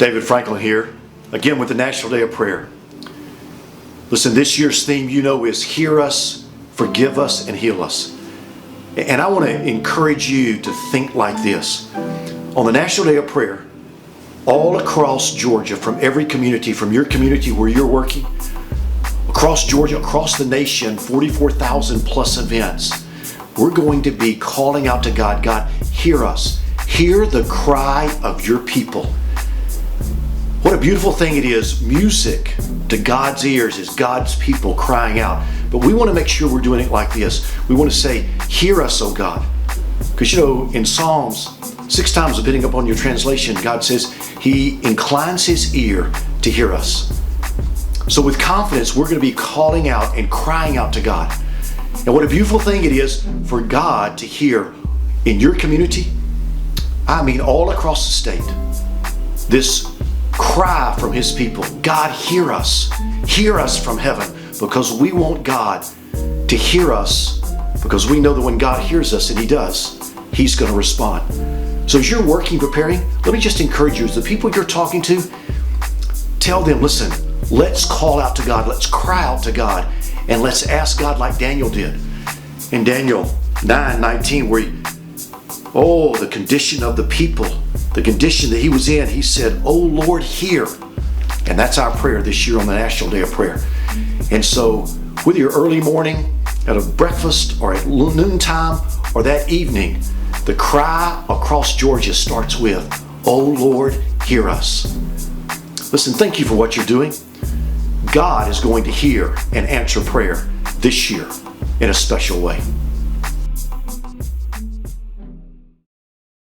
David Franklin here, again with the National Day of Prayer. Listen, this year's theme, is Hear Us, Forgive Us, and Heal Us. And I want to encourage you to think like this. On the National Day of Prayer, all across Georgia, from every community, from your community where you're working, across Georgia, across the nation, 44,000 plus events, we're going to be calling out to God. God, hear us. Hear the cry of your people. What a beautiful thing it is. Music to God's ears is God's people crying out. But we want to make sure we're doing it like this. We want to say, hear us, O God. Because in Psalms, 6 times depending upon your translation, God says He inclines His ear to hear us. So with confidence, we're going to be calling out and crying out to God. And what a beautiful thing it is for God to hear in your community, all across the state, this cry from His people. God, hear us from heaven, because we want God to hear us, because we know that when God hears us, and He does, He's going to respond. So as you're working, preparing, let me just encourage you, as the people you're talking to, tell them, listen, let's call out to God, let's cry out to God, and let's ask God like Daniel did. In Daniel 9:19, where the condition of the people, the condition that he was in, he said, "Oh Lord, hear." And that's our prayer this year on the National Day of Prayer. And so, whether you're early morning, at a breakfast, or at noontime, or that evening, the cry across Georgia starts with, "Oh Lord, hear us." Listen, thank you for what you're doing. God is going to hear and answer prayer this year in a special way.